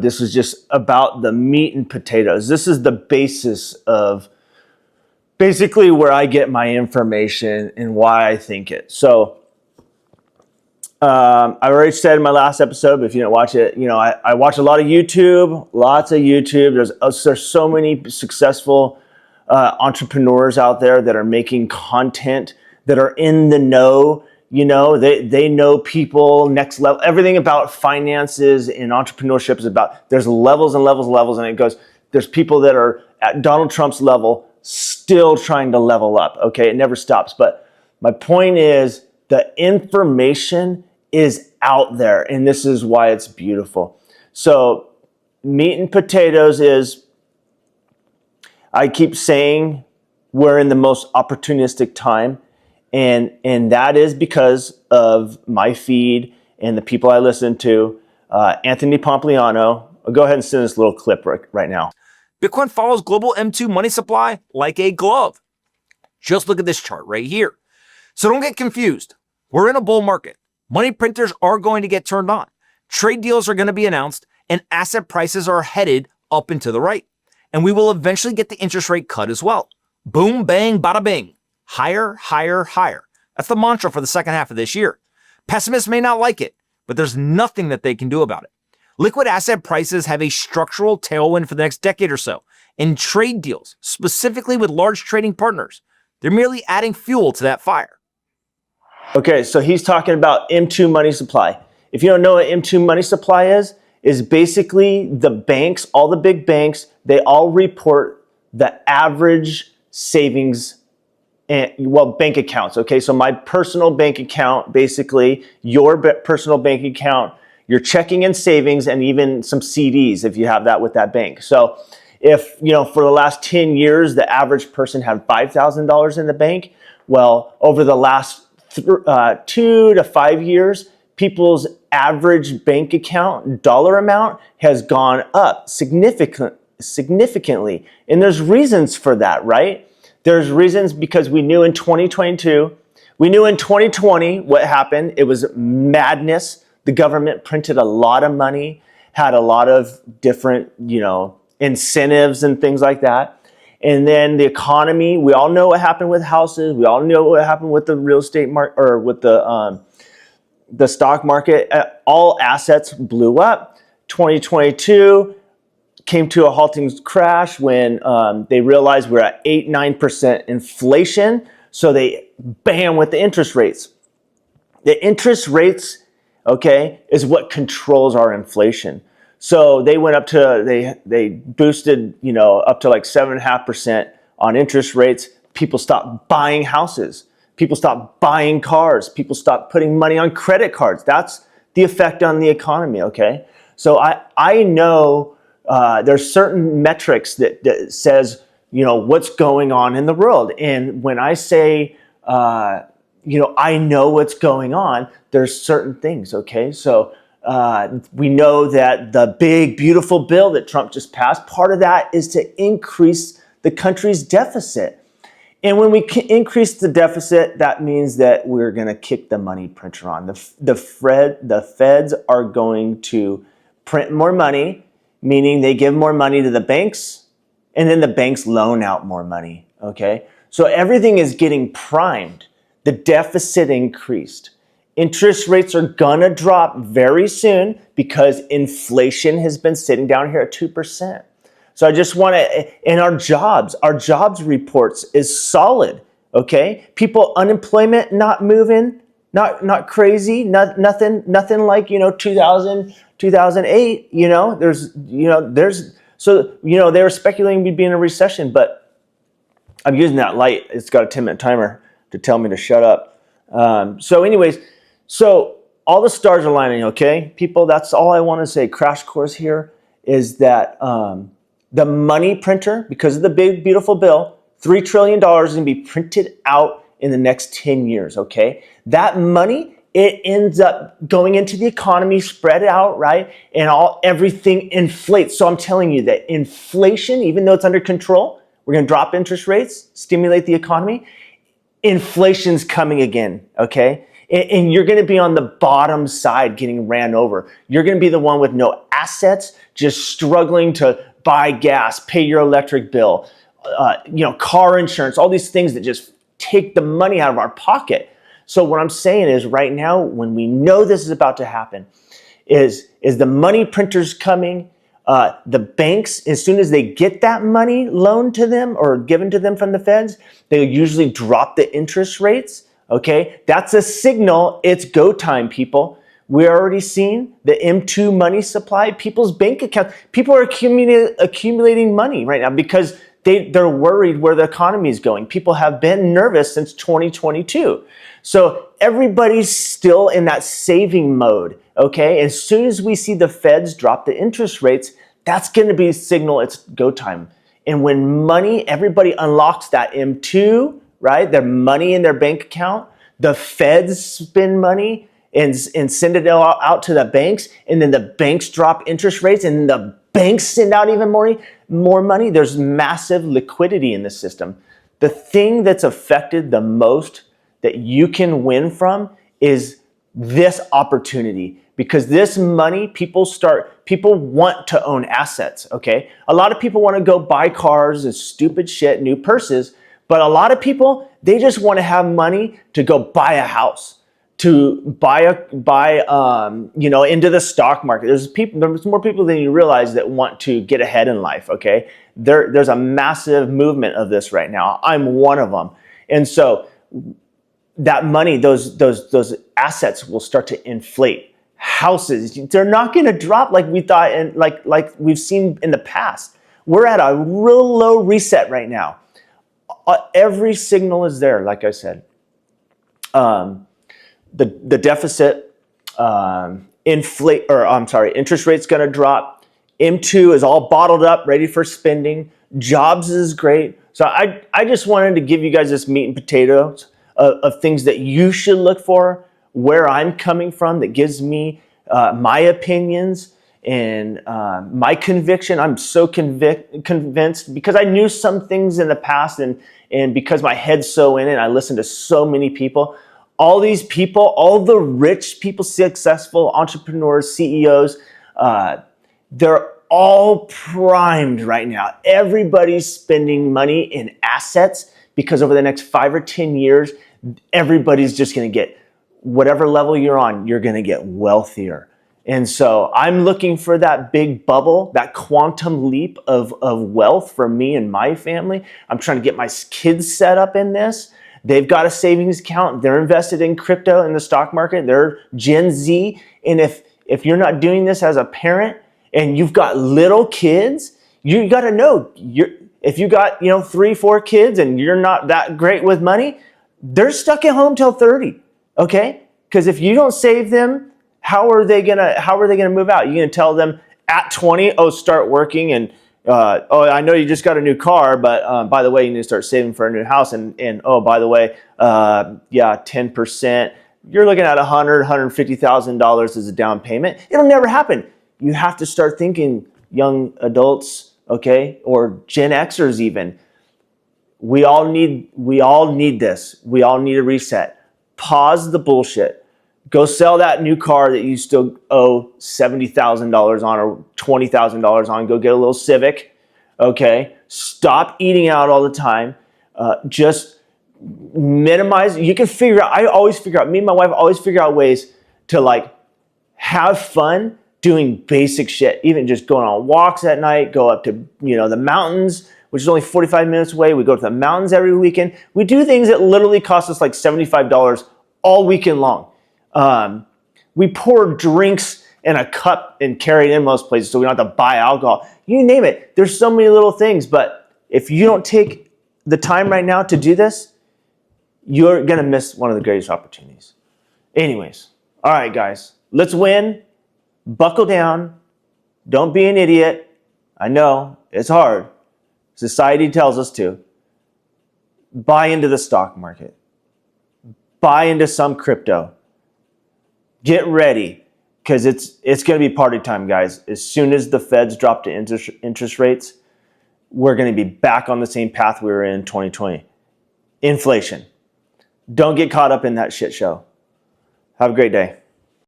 This is just about the meat and potatoes. This is the basis of basically where I get my information and why I think it. So I already said in my last episode, but if you didn't watch it, I watch a lot of YouTube, lots of YouTube. There's so many successful entrepreneurs out there that are making content, that are in the know. They know people next level. Everything about finances and entrepreneurship is about, there's levels and levels and levels, and it goes, there's people that are at Donald Trump's level still trying to level up. Okay, it never stops. But my point is, the information is out there, and this is why it's beautiful. So meat and potatoes is, I keep saying we're in the most opportunistic time. And that is because of my feed and the people I listen to. Anthony Pompliano, I'll go ahead and send this little clip right now. Bitcoin follows global M2 money supply like a glove. Just look at this chart right here. So don't get confused. We're in a bull market. Money printers are going to get turned on. Trade deals are going to be announced, and asset prices are headed up and to the right. And we will eventually get the interest rate cut as well. Boom, bang, bada bing. Higher, higher, higher. That's the mantra for the second half of this year. Pessimists may not like it, but there's nothing that they can do about it. Liquid asset prices have a structural tailwind for the next decade or so, and trade deals, specifically with large trading partners, they're merely adding fuel to that fire. Okay, so he's talking about M2 money supply. If you don't know what M2 money supply is basically the banks, all the big banks, they all report the average savings bank accounts. Okay, so my personal bank account, basically your personal bank account, your checking and savings, and even some CDs if you have that with that bank. So if, for the last 10 years, the average person had $5,000 in the bank, well, over the last 2 to 5 years, people's average bank account dollar amount has gone up significantly. And there's reasons for that, right? There's reasons because we knew in 2022, we knew in 2020 what happened. It was madness. The government printed a lot of money, had a lot of different, incentives and things like that. And then the economy, we all know what happened with houses. We all know what happened with the real estate market, or with the stock market. All assets blew up. 2022 came to a halting crash when they realized we're at 8-9% inflation. So they bam with the interest rates. The interest rates, okay, is what controls our inflation. So they went up to, they boosted, up to like 7.5% on interest rates. People stopped buying houses. People stopped buying cars. People stopped putting money on credit cards. That's the effect on the economy, okay? So I know there's certain metrics that says, what's going on in the world. And when I say, I know what's going on, there's certain things, okay? So we know that the big, beautiful bill that Trump just passed, part of that is to increase the country's deficit. And when we increase the deficit, that means that we're going to kick the money printer on. The feds are going to print more money, meaning they give more money to the banks, and then the banks loan out more money, okay? So everything is getting primed. The deficit increased. Interest rates are gonna drop very soon because inflation has been sitting down here at 2%. So I just wanna, and our jobs reports is solid, okay? People, unemployment not moving, not crazy, nothing like, 2008, they were speculating we'd be in a recession, but I'm using that light. It's got a 10-minute timer to tell me to shut up. So all the stars are lining, okay? People, that's all I want to say. Crash course here is that the money printer, because of the big, beautiful bill, $3 trillion is going to be printed out in the next 10 years, okay? That money, it ends up going into the economy, spread out, right? And everything inflates. So I'm telling you that inflation, even though it's under control, we're going to drop interest rates, stimulate the economy. Inflation's coming again, okay? And you're going to be on the bottom side getting ran over. You're going to be the one with no assets, just struggling to buy gas, pay your electric bill, car insurance, all these things that just take the money out of our pocket. So what I'm saying is right now, when we know this is about to happen, is the money printers coming. The banks, as soon as they get that money loaned to them or given to them from the feds, they usually drop the interest rates. Okay, that's a signal. It's go time, people. We're already seeing the M2 money supply. People's bank accounts. People are accumulating money right now because they're worried where the economy is going. People have been nervous since 2022. So everybody's still in that saving mode. Okay, as soon as we see the feds drop the interest rates, that's going to be a signal it's go time. And when everybody unlocks that M2, right? Their money in their bank account, the feds spend money and send it out to the banks, and then the banks drop interest rates, and the banks send out even more money. There's massive liquidity in the system. The thing that's affected the most that you can win from is this opportunity, because this money, people want to own assets, okay? A lot of people want to go buy cars and stupid shit, new purses, but a lot of people, they just want to have money to go buy a house, to buy into the stock market. There's more people than you realize that want to get ahead in life, okay? There's a massive movement of this right now. I'm one of them. And so that money, those assets will start to inflate. Houses, they're not going to drop like we thought and like we've seen in the past. We're at a real low reset right now. Every signal is there, like I said. The deficit, interest rate's going to drop. M2 is all bottled up, ready for spending. Jobs is great. So I just wanted to give you guys this meat and potatoes of things that you should look for, where I'm coming from, that gives me my opinions and my conviction. I'm so convinced because I knew some things in the past, and because my head's so in it, I listened to so many people. All these people, all the rich people, successful entrepreneurs, CEOs, they're all primed right now. Everybody's spending money in assets because over the next 5 or 10 years, everybody's just going to get whatever level you're on, you're going to get wealthier. And so I'm looking for that big bubble, that quantum leap of wealth for me and my family. I'm trying to get my kids set up in this. They've got a savings account. They're invested in crypto in the stock market. They're Gen Z. And if you're not doing this as a parent and you've got little kids, you got to know, if you got 3-4 kids and you're not that great with money, they're stuck at home till 30. Okay? Because if you don't save them, how are they gonna move out? You're gonna tell them at 20, start working, and I know you just got a new car, but by the way, you need to start saving for a new house, and by the way, 10%. You're looking at $150,000 as a down payment. It'll never happen. You have to start thinking, young adults, okay, or Gen Xers even. We all need this. We all need a reset. Pause the bullshit. Go sell that new car that you still owe $70,000 on or $20,000 on. Go get a little Civic, okay? Stop eating out all the time. Just minimize. You can figure out. Me and my wife always figure out ways to have fun doing basic shit. Even just going on walks at night. Go up to the mountains, which is only 45 minutes away. We go to the mountains every weekend. We do things that literally cost us like $75 all weekend long. We pour drinks in a cup and carry it in most places so we don't have to buy alcohol. You name it. There's so many little things, but if you don't take the time right now to do this, you're going to miss one of the greatest opportunities. Anyways, all right, guys, let's win. Buckle down. Don't be an idiot. I know it's hard. Society tells us to. Buy into the stock market. Buy into some crypto. Get ready, because it's going to be party time, guys. As soon as the feds drop the interest rates, we're going to be back on the same path we were in 2020. Inflation. Don't get caught up in that shit show. Have a great day.